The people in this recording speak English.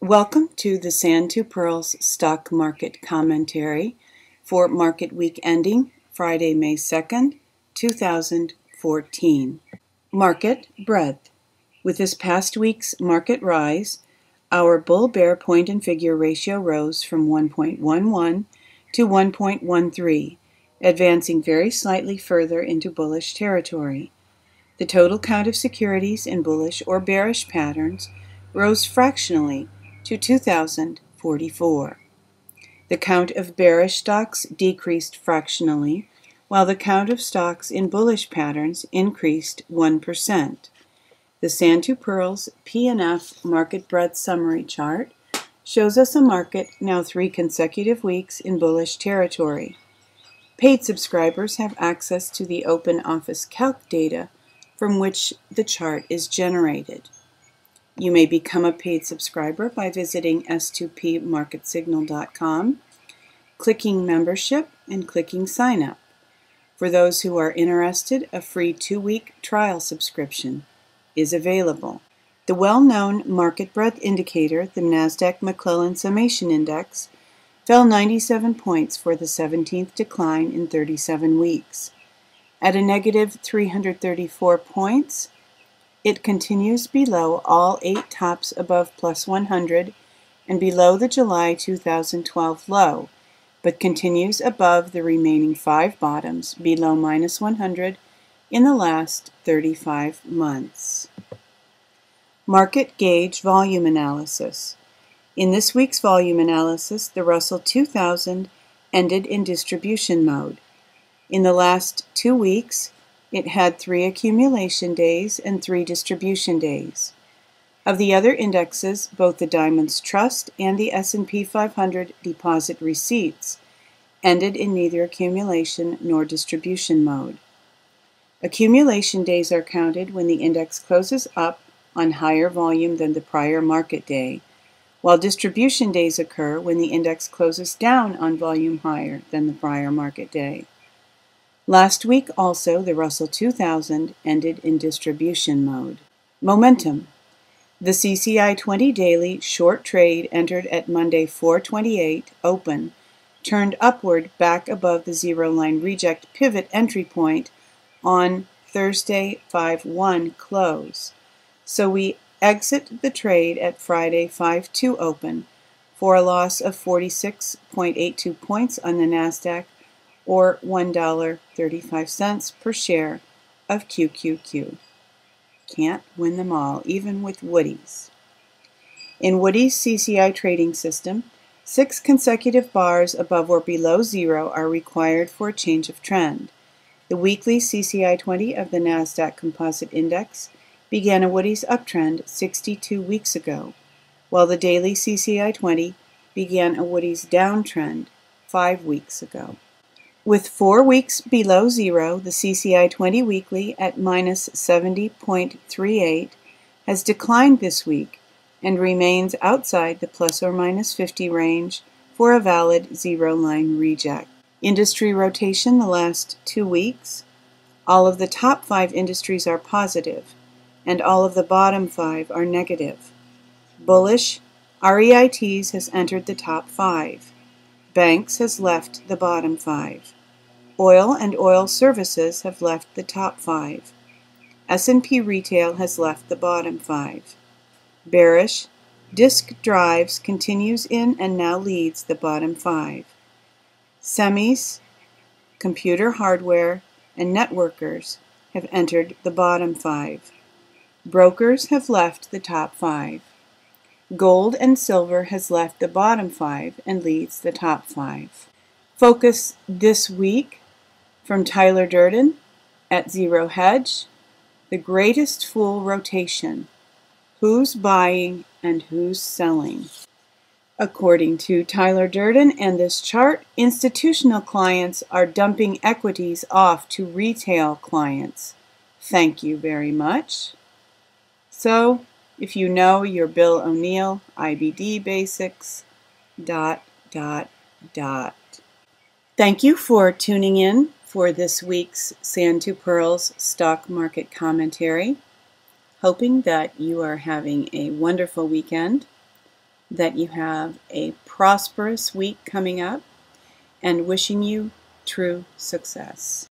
Welcome to the Sand to Pearls Stock Market Commentary for market week ending Friday, May 2nd, 2014. Market breadth. With this past week's market rise, our bull-bear point and figure ratio rose from 1.11 to 1.13, advancing very slightly further into bullish territory. The total count of securities in bullish or bearish patterns rose fractionally to 2,044. The count of bearish stocks decreased fractionally, while the count of stocks in bullish patterns increased 1%. The Sand to Pearls P&F Market Breadth Summary Chart shows us a market now 3 consecutive weeks in bullish territory. Paid subscribers have access to the Open Office Calc data from which the chart is generated. You may become a paid subscriber by visiting s2pmarketsignal.com, clicking Membership, and clicking Sign Up. For those who are interested, a free 2-week trial subscription is available. The well-known market breadth indicator, the Nasdaq McClellan Summation Index, fell 97 points for the 17th decline in 37 weeks. At a negative 334 points, it continues below all 8 tops above plus 100 and below the July 2012 low, but continues above the remaining 5 bottoms below minus 100 in the last 35 months. Market Gauge Volume Analysis. In this week's volume analysis, the Russell 2000 ended in distribution mode. In the last 2 weeks, it had 3 accumulation days and 3 distribution days. Of the other indexes, both the Diamonds Trust and the S&P 500 deposit receipts ended in neither accumulation nor distribution mode. Accumulation days are counted when the index closes up on higher volume than the prior market day, while distribution days occur when the index closes down on volume higher than the prior market day. Last week also, the Russell 2000 ended in distribution mode. Momentum. The CCI 20 daily short trade entered at Monday 4:28 open turned upward back above the zero line reject pivot entry point on Thursday 5/1 close. So we exit the trade at Friday 5/2 open for a loss of 46.82 points on the Nasdaq, or $1.35 per share of QQQ. Can't win them all, even with Woody's. In Woody's CCI trading system, 6 consecutive bars above or below zero are required for a change of trend. The weekly CCI 20 of the Nasdaq Composite Index began a Woody's uptrend 62 weeks ago, while the daily CCI 20 began a Woody's downtrend 5 weeks ago. With 4 weeks below zero, the CCI 20 weekly at minus 70.38 has declined this week and remains outside the plus or minus 50 range for a valid zero-line reject. Industry rotation the last 2 weeks. All of the top 5 industries are positive, and all of the bottom 5 are negative. Bullish, REITs has entered the top 5. Banks has left the bottom 5. Oil and oil services have left the top 5. S&P retail has left the bottom 5. Bearish, disk drives continues in and now leads the bottom 5. Semis, computer hardware, and networkers have entered the bottom 5. Brokers have left the top 5. Gold and silver has left the bottom 5 and leads the top 5. Focus this week from Tyler Durden at Zero Hedge, the greatest fool rotation, who's buying and who's selling. According to Tyler Durden and this chart, institutional clients are dumping equities off to retail clients. Thank you very much. So, if you know your Bill O'Neil IBD basics, ... Thank you for tuning in for this week's Sand to Pearls Stock Market Commentary. Hoping that you are having a wonderful weekend. that you have a prosperous week coming up and wishing you true success.